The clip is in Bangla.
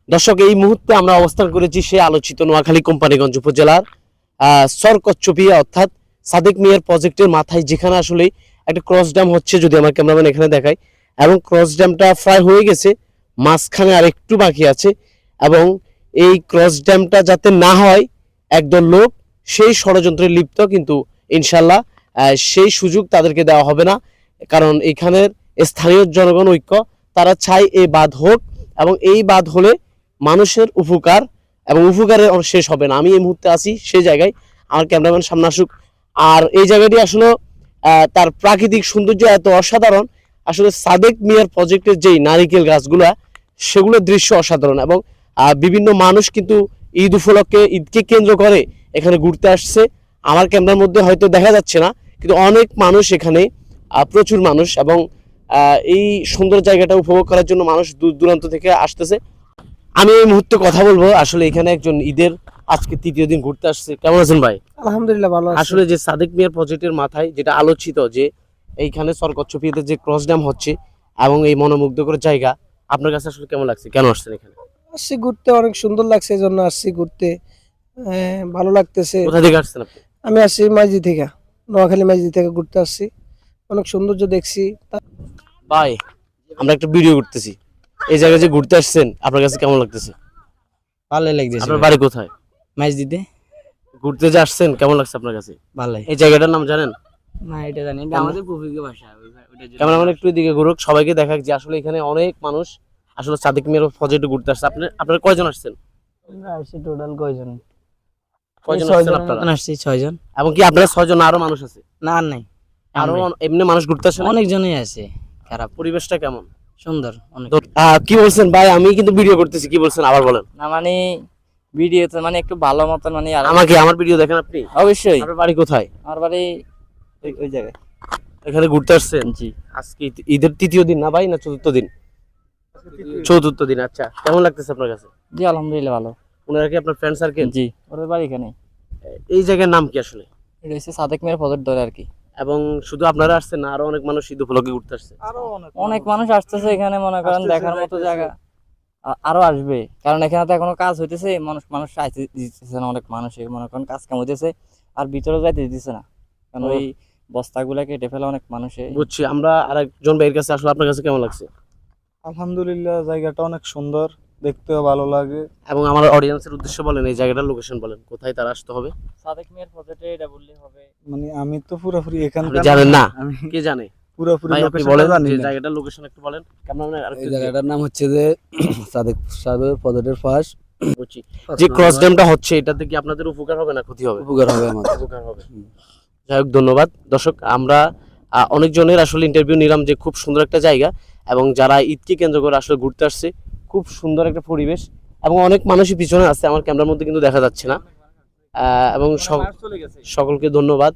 দর্শক, এই মুহূর্তে আমরা অবস্থান করেছি সেই আলোচিত নোয়াখালী কোম্পানিগঞ্জ উপজেলার সরকচ্চপিয়া অর্থাৎ সাদেক মিয়ার প্রজেক্টের মাথায়, যেখানে আসলে একটা ক্রস ড্যাম হচ্ছে, যদি আমার ক্যামেরাম্যান এখানে দেখায়, এবং ক্রস ড্যামটা প্রায় হয়ে গেছে, মাঝখানে আর একটু বাকি আছে। এবং এই ক্রস ড্যামটা যাতে না হয়, একদল লোক সেই ষড়যন্ত্রে লিপ্ত, কিন্তু ইনশাল্লাহ সেই সুযোগ তাদেরকে দেওয়া হবে না। কারণ এখানের স্থানীয় জনগণ ঐক্য, তারা চায় এই বাঁধ হোক, এবং এই বাঁধ হলে মানুষের উপকার, এবং উপকারের শেষ হবে না। আমি এই মুহূর্তে আছি সেই জায়গায়, আমার ক্যামেরাম্যান সামনে আসুক। আর এই জায়গাটি আসলে তার প্রাকৃতিক সৌন্দর্য এত অসাধারণ, আসলে সাদেক মিয়ার প্রজেক্টের যেই নারিকেল গাছগুলা, সেগুলোর দৃশ্য অসাধারণ। এবং বিভিন্ন মানুষ কিন্তু ঈদ উপলক্ষে, ঈদকে কেন্দ্র করে এখানে ঘুরতে আসছে। আমার ক্যামেরার মধ্যে হয়তো দেখা যাচ্ছে না, কিন্তু অনেক মানুষ এখানে, প্রচুর মানুষ, এবং এই সুন্দর জায়গাটা উপভোগ করার জন্য মানুষ দূর দূরান্ত থেকে আসতেছে। আমি এই মুহূর্তে কথা বলবো, আসলে এখানে একজন ঈদের আজকে তৃতীয় দিন ঘুরতে আসছে। কেমন আছেন ভাই? আলহামদুলিল্লাহ ভালো আছি। আসলে যে সাদেক মিয়ার প্রজেক্টের মাথায় যেটা আলোচিত, যে এইখানে সরকচ্চপিয়াতে যে ক্রস ড্যাম হচ্ছে এবং এই মনোমুগ্ধকর জায়গা, আপনার কাছে আসলে কেমন লাগছে? কেন আসছেন এখানে? আসছি ঘুরতে, অনেক সুন্দর লাগছে, এই জন্য আসছি ঘুরতে। ভালো লাগতেছে। কোথা থেকে আসছেন আপনি? আমি আসছি মাইজি থেকে, নোয়াখালী মাইজি থেকে ঘুরতে আসছি। অনেক সৌন্দর্য দেখছি। ভাই, আমরা একটা ভিডিও করতেছি, এই জায়গায় যে ঘুরতে আসছেন, আপনার কাছে কেমন লাগতেছে? ভালো লাগতেছে। আপনার বাড়ি কোথায়? ম্যাচ দিতে ঘুরতে যে আসছেন, কেমন লাগছে আপনার কাছে? ভালো। এই জায়গাটার নাম জানেন? না, এটা জানি, এটা আমাদের পূর্বীয় ভাষা। ক্যামেরাম্যান একটু এদিকে ঘুরুক, সবাইকে দেখাক যে আসলে এখানে অনেক মানুষ আসলে সাদেক মিয়ার প্রজেক্টে ঘুরতে আসছে। আপনারা কয়জন আসছেন? আসছি টোটাল কয়জন? কয়জন ছয় আসছেন জন আপনারা? আসছি, 6 জন। এবং কি আপনারা 6 জন, আরো মানুষ আছে? না, আর নাই, আরো এমনি মানুষ ঘুরতে আসে? অনেকজনই আছে। খারাপ, পরিবেশটা কেমন? সুন্দর অনেক। তো, কি বলছেন ভাই? আমি কিন্তু ভিডিও করতেছি, কি বলছেন আবার বলেন। না মানে ভিডিওতে মানে একটু ভালো মতন মানে আমাকে আমার ভিডিও দেখেন আপনি? অবশ্যই। আপনার বাড়ি কোথায়? আমার বাড়ি ওই জায়গায়। এখানে ঘুরতে আসছেন? জি। আজকে ঈদের তৃতীয় দিন না ভাই, না চতুর্থ দিন? চতুর্থ দিন। আচ্ছা, কেমন লাগতেছে আপনার কাছে? জি আলহামদুলিল্লাহ ভালো। ওনারা কি আপনার ফ্রেন্ড সার্কেল? জি, ওদের বাড়ি এখানে। এই জায়গার নাম কি আসলে? এটা হচ্ছে সাদেক মিয়ার প্রজেক্ট ধরে আর কি। এবং শুধু আপনারা আসছেন না, আরো অনেক মানুষ ঈদ উপলক্ষে ঘুরতে আসছে? অনেক মানুষ আসতেছে এখানে, মনে করেন দেখার মতো জায়গা। আরো আসবে, কারণ এখানে তো এখনো কাজ হইতেছে, মানুষ আইতে দিতেছে না, অনেক মানুষ মনে করেন কাজ কাম হইতেছে, আর ভিতরে যাইতে দিতেছে না, কারণ ওই বস্তাগুলা কেটে ফেলে অনেক মানুষে। বুঝছি। আমরা আরেকজন ভাইয়ের কাছে আসলে, আপনার কাছে কেমন লাগছে? আলহামদুলিল্লাহ, জায়গাটা অনেক সুন্দর, দেখতেও ভালো লাগে। এবং আমার অডিয়েন্সের উদ্দেশ্যে বলেন, এই জায়গাটার লোকেশন বলেন, কোথায় তারা আসতে হবে? সাদেক মিয়ার প্রজেক্টে এটা বললে হবে। মানে আমি তো পুরোপুরি আপনি এখানকার জানেন না? আমি কে জানে? পুরোপুরি ভাই, আপনি লোকেশনটা বলেন জানি যে না। জায়গাটার লোকেশন একটু বলেন। কেমন এই জায়গাটার নাম হচ্ছে যে সাদেক সাহেবের পদের পাশ। বুঝছি। যে ক্রস ড্যামটা হচ্ছে, এটাতে কি আপনাদের উপকার হবে না ক্ষতি হবে? উপকার হবে আমাদের। উপকার হবে। যাই হোক, ধন্যবাদ। দর্শক, আমরা অনেকজনের আসলে ইন্টারভিউ নিলাম, যে খুব সুন্দর একটা জায়গা, এবং যারা ঈদকে কেন্দ্র করে আসলে ঘুরতে আসছে, খুব সুন্দর একটা পরিবেশ, এবং অনেক মানুষই পিছনে আছে, আমার ক্যামেরার মধ্যে কিন্তু দেখা যাচ্ছে না। এবং সকলকে ধন্যবাদ।